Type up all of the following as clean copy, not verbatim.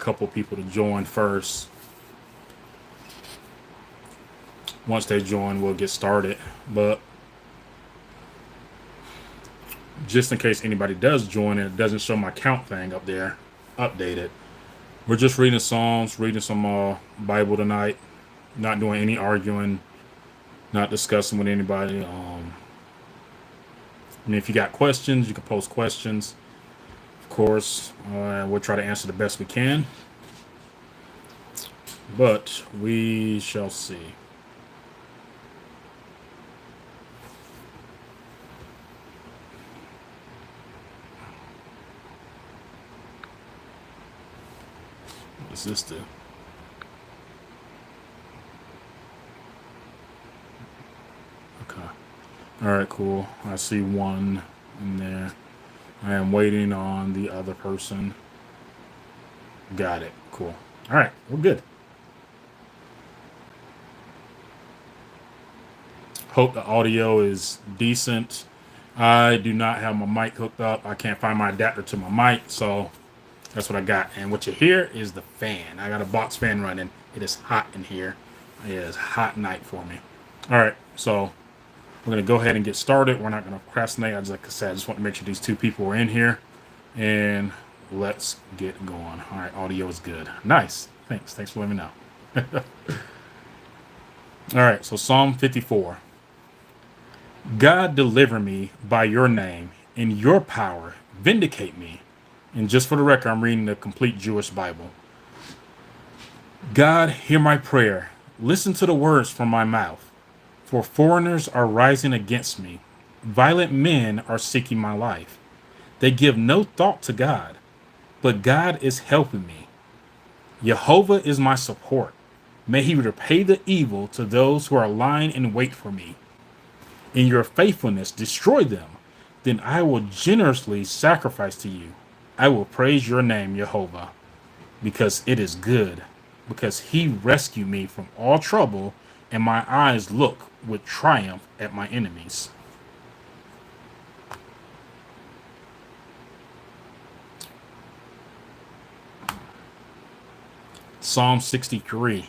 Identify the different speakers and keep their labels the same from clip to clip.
Speaker 1: couple people to join first. Once they join, we'll get started. But just in case anybody does join and it doesn't show my count thing up there, updated. We're just reading Psalms, reading some Bible tonight. Not doing any arguing, not discussing with anybody. I mean, if you got questions, you can post questions. Of course, we'll try to answer the best we can. But we shall see. What does this do? Okay. All right, cool. I see one in there. I am waiting on the other person. Got it. Cool. All right, we're good. Hope the audio is decent. I do not have my mic hooked up. I can't find my adapter to my mic, so that's what I got. And what you hear is the fan. I got a box fan running. It is hot in here. It is a hot night for me. All right, so we're going to go ahead and get started. We're not going to procrastinate. Like I said, I just want to make sure these two people are in here. And let's get going. All right, audio is good. Nice. Thanks. Thanks for letting me know. All right, so Psalm 54. God, deliver me by your name. In your power, vindicate me. And just for the record, I'm reading the complete Jewish Bible. God, hear my prayer. Listen to the words from my mouth. For foreigners are rising against me. Violent men are seeking my life. They give no thought to God, but God is helping me. Jehovah is my support. May he repay the evil to those who are lying in wait for me. In your faithfulness, destroy them. Then I will generously sacrifice to you. I will praise your name, Jehovah, because it is good, because he rescued me from all trouble, and my eyes look with triumph at my enemies. Psalm 63.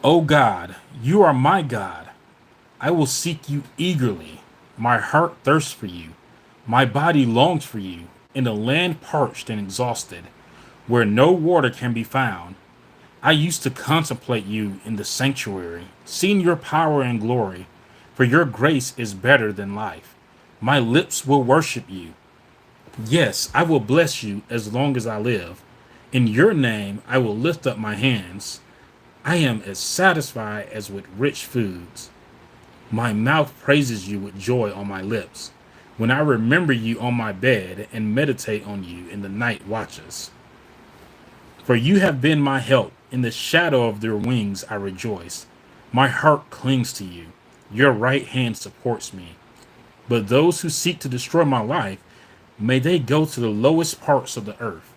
Speaker 1: O God, you are my God. I will seek you eagerly. My heart thirsts for you. My body longs for you in a land parched and exhausted, where no water can be found. I used to contemplate you in the sanctuary, seeing your power and glory, for your grace is better than life. My lips will worship you. Yes, I will bless you as long as I live. In your name I will lift up my hands. I am as satisfied as with rich foods. My mouth praises you with joy on my lips, when I remember you on my bed and meditate on you in the night watches. For you have been my help. In the shadow of their wings I rejoice. My heart clings to you. Your right hand supports me. But those who seek to destroy my life, may they go to the lowest parts of the earth.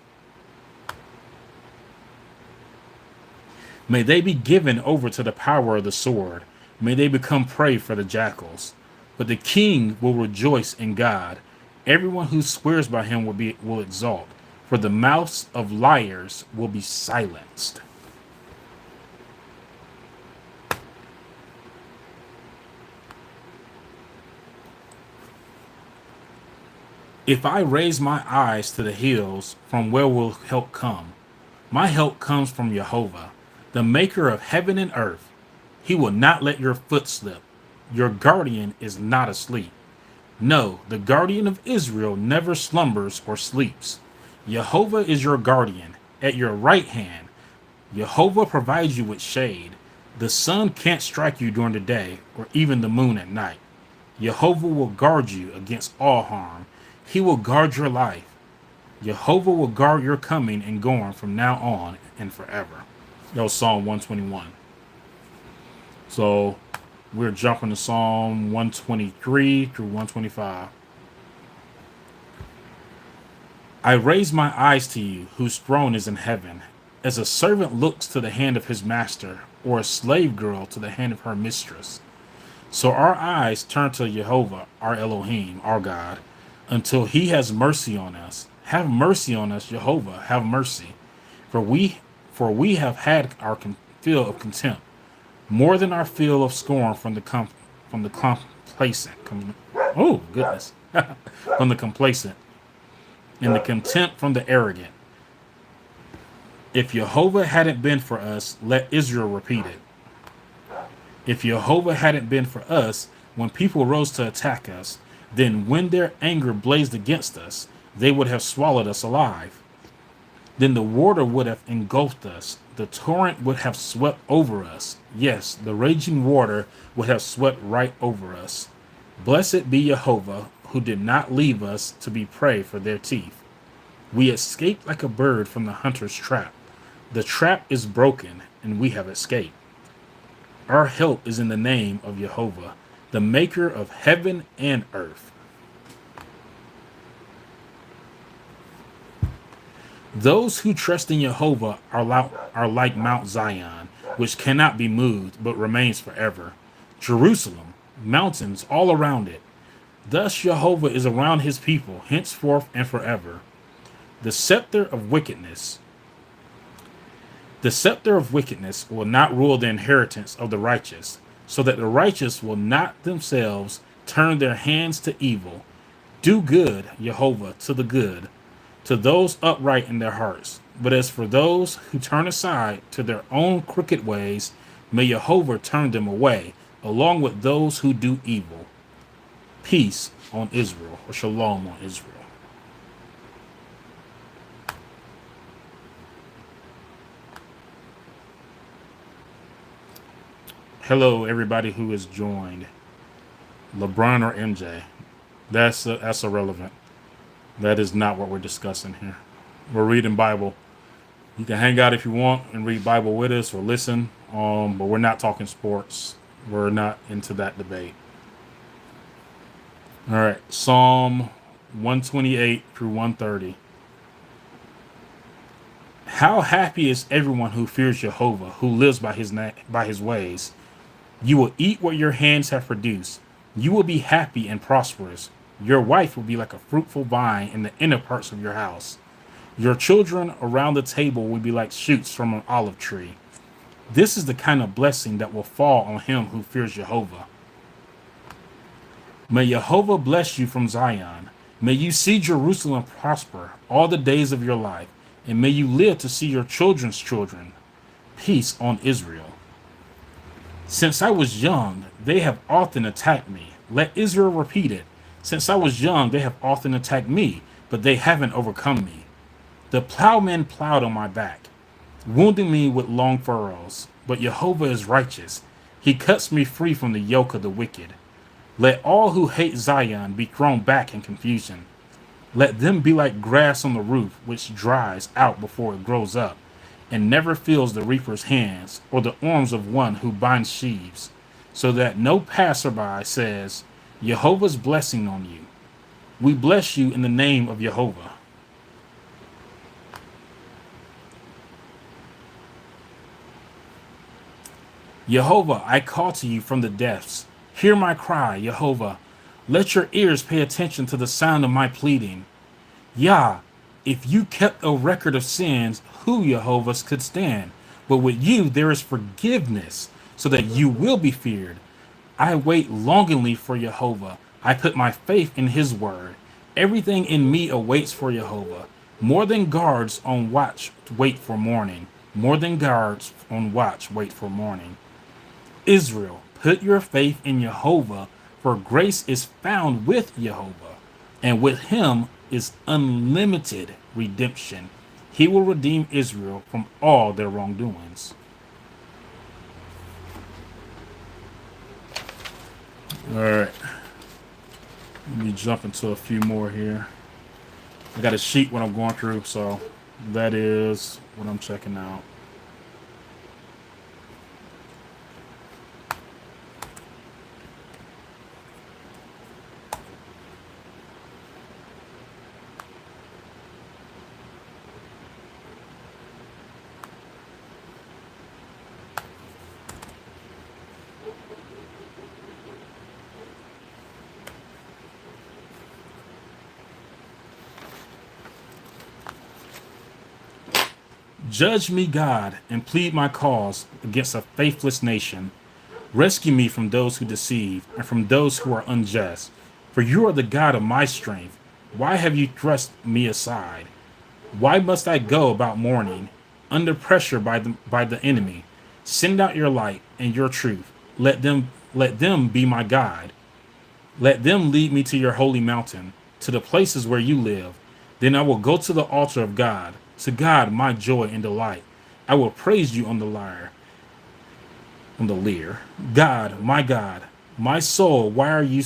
Speaker 1: May they be given over to the power of the sword. May they become prey for the jackals. But the king will rejoice in God. Everyone who swears by him will exalt. For the mouths of liars will be silenced. If I raise my eyes to the hills, from where will help come? My help comes from Jehovah, the maker of heaven and earth. He will not let your foot slip. Your guardian is not asleep. No, the guardian of Israel never slumbers or sleeps. Jehovah is your guardian, at your right hand. Jehovah provides you with shade. The sun can't strike you during the day, or even the moon at night. Jehovah will guard you against all harm. He will guard your life. Jehovah will guard your coming and going from now on and forever. That was Psalm 121. So we're jumping to Psalm 123 through 125. I raise my eyes to you, whose throne is in heaven, as a servant looks to the hand of his master, or a slave girl to the hand of her mistress. So our eyes turn to Jehovah, our Elohim, our God, until he has mercy on us. Have mercy on us, Jehovah, have mercy. For we have had our fill of contempt, more than our fill of scorn from the complacent. Oh goodness, from the complacent, and the contempt from the arrogant. If Jehovah hadn't been for us, let Israel repeat it. If Jehovah hadn't been for us, when people rose to attack us, then when their anger blazed against us, they would have swallowed us alive. Then the water would have engulfed us. The torrent would have swept over us. Yes, the raging water would have swept right over us. Blessed be Jehovah, who did not leave us to be prey for their teeth. We escaped like a bird from the hunter's trap. The trap is broken, and we have escaped. Our help is in the name of Jehovah, the maker of heaven and earth. Those who trust in Jehovah are like Mount Zion, which cannot be moved, but remains forever. Jerusalem, mountains all around it. Thus Jehovah is around his people, henceforth and forever. The scepter of wickedness. The scepter of wickedness will not rule the inheritance of the righteous, so that the righteous will not themselves turn their hands to evil. Do good, Jehovah, to the good, to those upright in their hearts. But as for those who turn aside to their own crooked ways, may Jehovah turn them away, along with those who do evil. Peace on Israel, or shalom on Israel. Hello, everybody who has joined. LeBron or MJ? That's irrelevant. That is not what we're discussing here. We're reading Bible. You can hang out if you want and read Bible with us or listen, but we're not talking sports. We're not into that debate. All right, Psalm 128 through 130. How happy is everyone who fears Jehovah, who lives by his ways. You will eat what your hands have produced. You will be happy and prosperous. Your wife will be like a fruitful vine in the inner parts of your house. Your children around the table will be like shoots from an olive tree. This is the kind of blessing that will fall on him who fears Jehovah. May Jehovah bless you from Zion. May you see Jerusalem prosper all the days of your life, and may you live to see your children's children. Peace on Israel. Since I was young, they have often attacked me. Let Israel repeat it. Since I was young, they have often attacked me, but they haven't overcome me. The plowman plowed on my back, wounding me with long furrows. But Jehovah is righteous. He cuts me free from the yoke of the wicked. Let all who hate Zion be thrown back in confusion. Let them be like grass on the roof, which dries out before it grows up, and never feels the reaper's hands, or the arms of one who binds sheaves, so that no passerby says, Jehovah's blessing on you. We bless you in the name of Jehovah. Jehovah, I call to you from the depths. Hear my cry, Jehovah. Let your ears pay attention to the sound of my pleading. Yah, if you kept a record of sins, who, Jehovah, could stand? But with you there is forgiveness, so that you will be feared. I wait longingly for Jehovah. I put my faith in his word. Everything in me awaits for Jehovah. More than guards on watch wait for morning. More than guards on watch wait for morning. Israel, put your faith in Jehovah, for grace is found with Jehovah, and with him is unlimited redemption. He will redeem Israel from all their wrongdoings. All right. Let me jump into a few more here. I got a sheet what I'm going through, so that is what I'm checking out. Judge me, God, and plead my cause against a faithless nation. Rescue me from those who deceive and from those who are unjust. For you are the God of my strength. Why have you thrust me aside? Why must I go about mourning, under pressure by the enemy? Send out your light and your truth. Let them be my guide. Let them lead me to your holy mountain, to the places where you live. Then I will go to the altar of God, to God my joy and delight. I will praise you on the lyre. God, my soul, why are you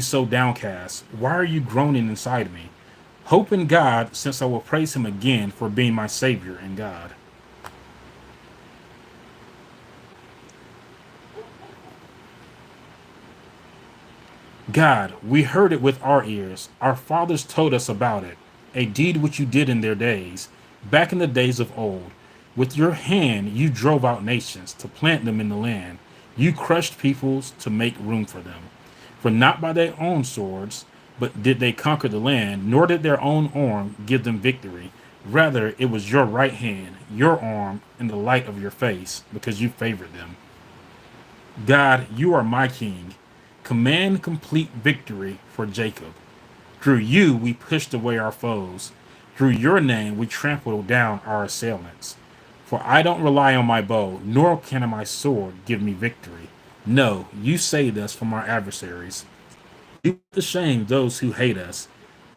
Speaker 1: so downcast? Why are you groaning inside me? Hope in God, since I will praise him again for being my Savior and God. God, we heard it with our ears. Our fathers told us about it, a deed which you did in their days, back in the days of old. With your hand you drove out nations to plant them in the land. You crushed peoples to make room for them. For not by their own swords, but did they conquer the land, nor did their own arm give them victory. Rather, it was your right hand, your arm, and the light of your face, because you favored them. God, you are my king. Command complete victory for Jacob. Through you we pushed away our foes. Through your name we trampled down our assailants. For I don't rely on my bow, nor can my sword give me victory. No, you saved us from our adversaries. You put to shame those who hate us.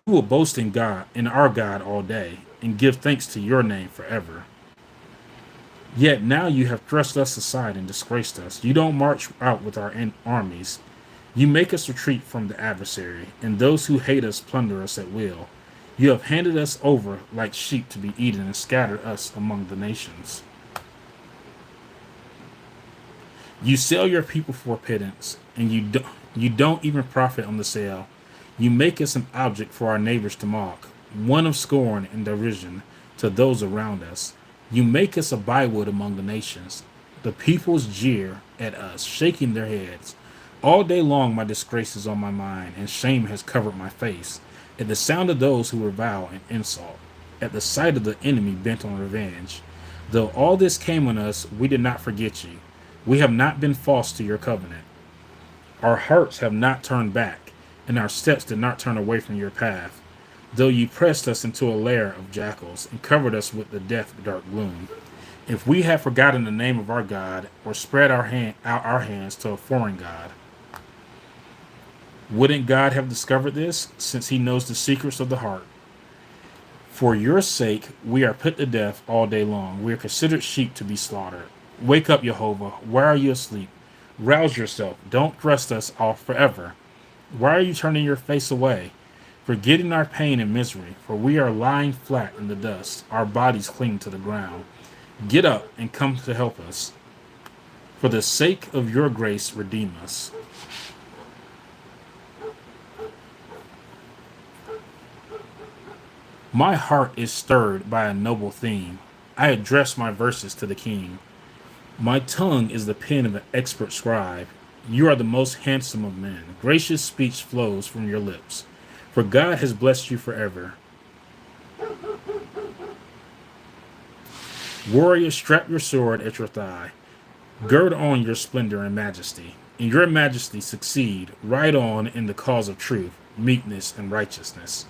Speaker 1: We will boast in God, in our God all day, and give thanks to your name forever. Yet now you have thrust us aside and disgraced us. You don't march out with our armies. You make us retreat from the adversary, and those who hate us plunder us at will. You have handed us over like sheep to be eaten and scattered us among the nations. You sell your people for pittance, and you don't even profit on the sale. You make us an object for our neighbors to mock, one of scorn and derision to those around us. You make us a byword among the nations. The peoples jeer at us, shaking their heads. All day long my disgrace is on my mind, and shame has covered my face. At the sound of those who revile and insult, at the sight of the enemy bent on revenge. Though all this came on us, we did not forget you. We have not been false to your covenant. Our hearts have not turned back, and our steps did not turn away from your path. Though you pressed us into a lair of jackals and covered us with the death dark gloom. If we had forgotten the name of our God, or spread out our hands to a foreign God, wouldn't God have discovered this, since he knows the secrets of the heart? For your sake, we are put to death all day long. We are considered sheep to be slaughtered. Wake up, Jehovah. Why are you asleep? Rouse yourself. Don't thrust us off forever. Why are you turning your face away? Forgetting our pain and misery, for we are lying flat in the dust, our bodies cling to the ground. Get up and come to help us. For the sake of your grace, redeem us. My heart is stirred by a noble theme. I address my verses to the king. My tongue is the pen of an expert scribe. You are the most handsome of men. Gracious speech flows from your lips. For God has blessed you forever. Warrior, strap your sword at your thigh. Gird on your splendor and majesty. In your majesty succeed. Ride on in the cause of truth, meekness, and righteousness.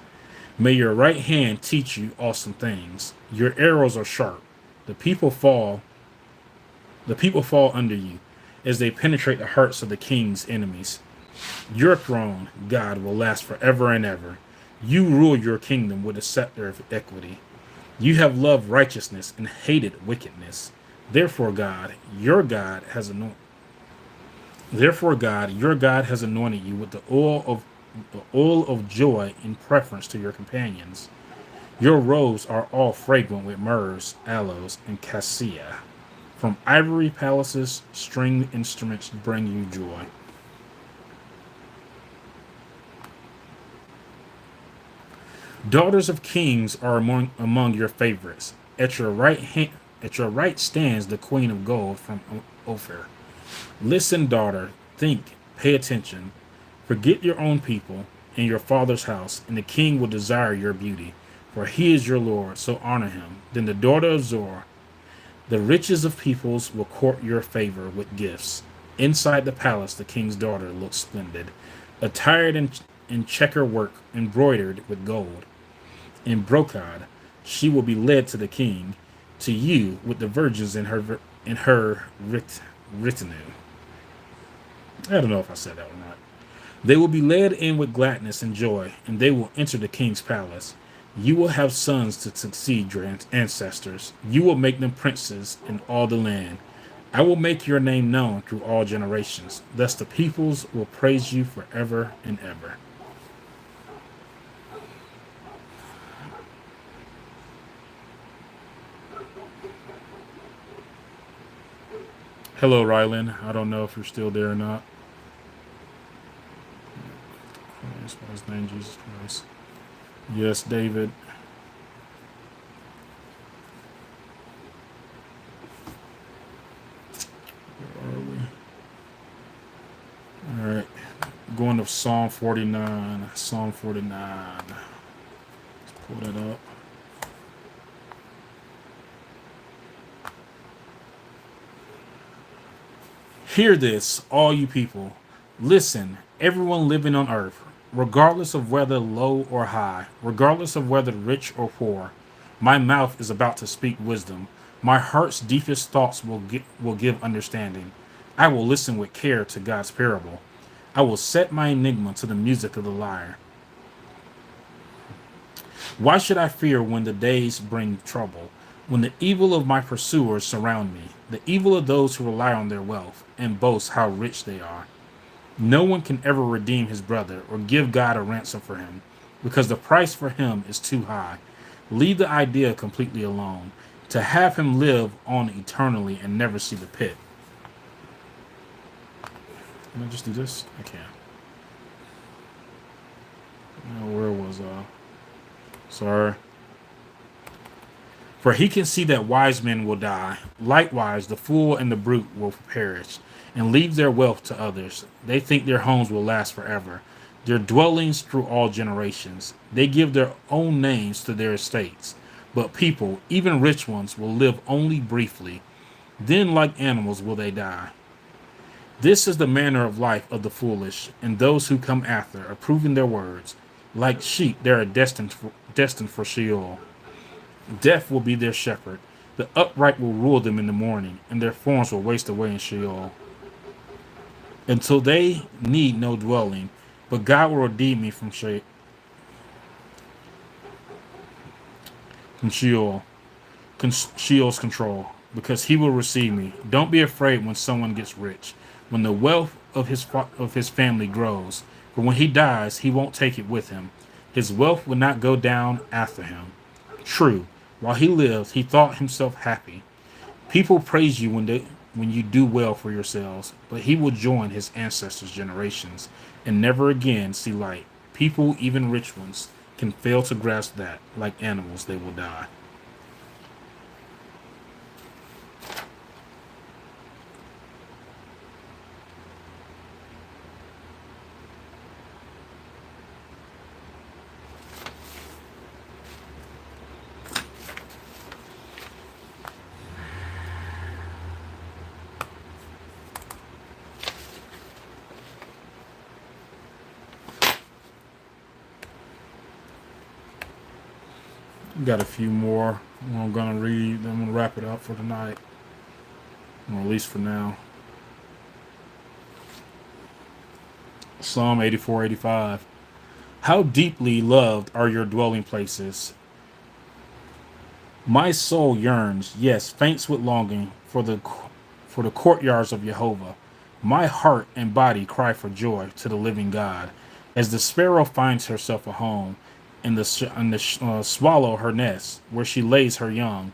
Speaker 1: May your right hand teach you awesome things. Your arrows are sharp. The people fall the people fall under you as they penetrate the hearts of the king's enemies. Your throne, God, will last forever and ever. You rule your kingdom with a scepter of equity. You have loved righteousness and hated wickedness. Therefore, God, your God has anointed Therefore, God, your God has anointed you with the oil of joy in preference to your companions. Your robes are all fragrant with myrrhs, aloes, and cassia. From ivory palaces, string instruments bring you joy. Daughters of kings are among your favorites. At your right stands the queen of gold from Ophir. Listen, daughter, think, pay attention. Forget your own people and your father's house, and the king will desire your beauty. for he is your Lord, so honor him. Then the daughter of Zor, the riches of peoples will court your favor with gifts. Inside the palace, the king's daughter looks splendid, attired in checker work embroidered with gold. In brocade, she will be led to the king, to you with the virgins in her retinue. I don't know if I said that or not. They will be led in with gladness and joy, and they will enter the king's palace. You will have sons to succeed your ancestors. You will make them princes in all the land. I will make your name known through all generations. Thus the peoples will praise you forever and ever. Hello, Rylan. I don't know if you're still there or not. Christ, by his name, Jesus Christ. Yes, David. Where are we? All right. Going to Psalm 49. Psalm 49. Let's pull that up. Hear this, all you people. Listen, everyone living on earth, regardless of whether low or high, regardless of whether rich or poor. My mouth is about to speak wisdom. My heart's deepest thoughts will give understanding. I will listen with care to God's parable. I will set my enigma to the music of the lyre. Why should I fear when the days bring trouble, when the evil of my pursuers surround me, the evil of those who rely on their wealth and boast how rich they are? No one can ever redeem his brother or give God a ransom for him, because the price for him is too high. Leave the idea completely alone, to have him live on eternally and never see the pit. Can I just do this? I can. Now, where was I? Sorry. For he can see that wise men will die. Likewise, the fool and the brute will perish and leave their wealth to others. They think their homes will last forever, their dwellings through all generations. They give their own names to their estates. But people, even rich ones, will live only briefly. Then, like animals, will they die. This is the manner of life of the foolish, and those who come after, approving their words. Like sheep, they are destined for Sheol. Death will be their shepherd. The upright will rule them in the morning, and their forms will waste away in Sheol. Until they need no dwelling, but God will redeem me from Sheol, Sheol's control, because he will receive me. Don't be afraid when someone gets rich, when the wealth of his family grows. For when he dies, he won't take it with him. His wealth will not go down after him. True, while he lived, he thought himself happy. People praise you when you do well for yourselves, but he will join his ancestors' generations and never again see light. People, even rich ones, can fail to grasp that, like animals, they will die. Got a few more I'm going to read. I'm going to wrap it up for tonight, or at least for now. Psalm 84:85. How deeply loved are your dwelling places. My soul yearns, yes, faints with longing for the courtyards of Jehovah. My heart and body cry for joy to the living God, as the sparrow finds herself a home, and the swallow her nest, where she lays her young.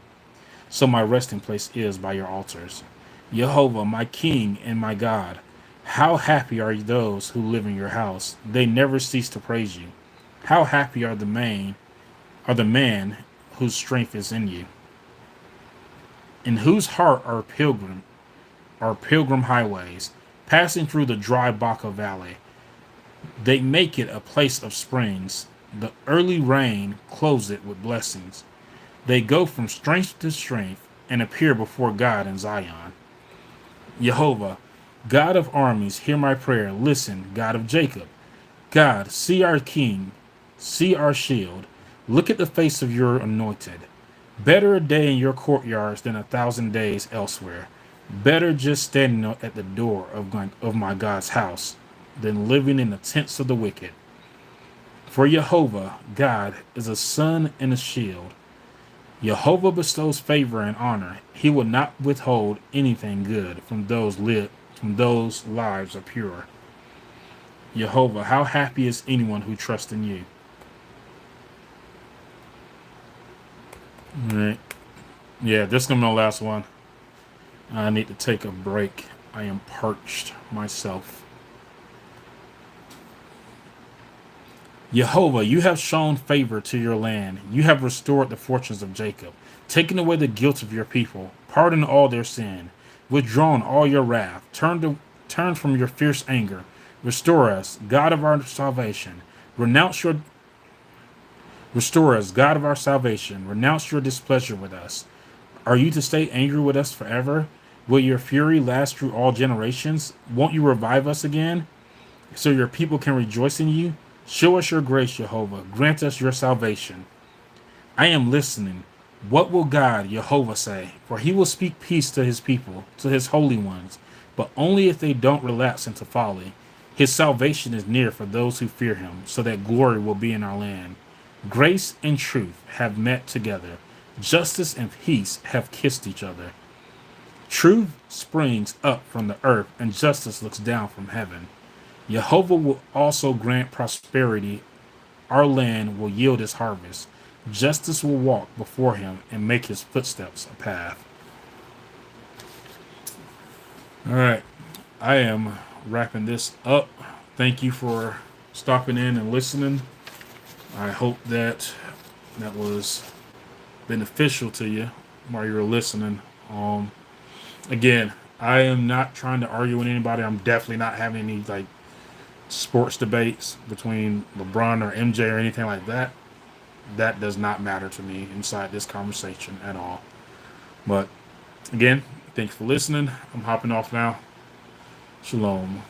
Speaker 1: So my resting place is by your altars, Jehovah, my King and my God. How happy are those who live in your house? They never cease to praise you. How happy are the man whose strength is in you, in whose heart are pilgrim highways, passing through the dry Baca valley. They make it a place of springs. The early rain clothes it with blessings. They go from strength to strength and appear before God in Zion. Jehovah, God of armies, hear my prayer. Listen, God of Jacob. God, see our King, see our shield. Look at the face of your anointed. Better a day in your courtyards than 1,000 days elsewhere. Better just standing at the door of my God's house than living in the tents of the wicked. For Jehovah, God, is a sun and a shield. Jehovah bestows favor and honor. He will not withhold anything good from those lives are pure. Jehovah, how happy is anyone who trusts in you. All right. Yeah, this is gonna be my last one. I need to take a break. I am parched myself. Jehovah, you have shown favor to your land. You have restored the fortunes of Jacob, taken away the guilt of your people, pardoned all their sin, withdrawn all your wrath, turn from your fierce anger. Restore us, God of our salvation. Renounce your Restore us, God of our salvation. Renounce your displeasure with us. Are you to stay angry with us forever? Will your fury last through all generations? Won't you revive us again so your people can rejoice in you? Show us your grace, Jehovah. Grant us your salvation. I am listening. What will God, Jehovah, say? For he will speak peace to his people, to his holy ones, but only if they don't relapse into folly. His salvation is near for those who fear him, so that glory will be in our land. Grace and truth have met together. Justice and peace have kissed each other. Truth springs up from the earth, and justice looks down from heaven. Jehovah will also grant prosperity. Our land will yield its harvest. Justice will walk before him and make his footsteps a path. All right. I am wrapping this up. Thank you for stopping in and listening. I hope that was beneficial to you while you were listening. Again, I am not trying to argue with anybody. I'm definitely not having any like sports debates between LeBron or MJ or anything like that. That does not matter to me inside this conversation at all. But again, thanks for listening. I'm hopping off now. Shalom.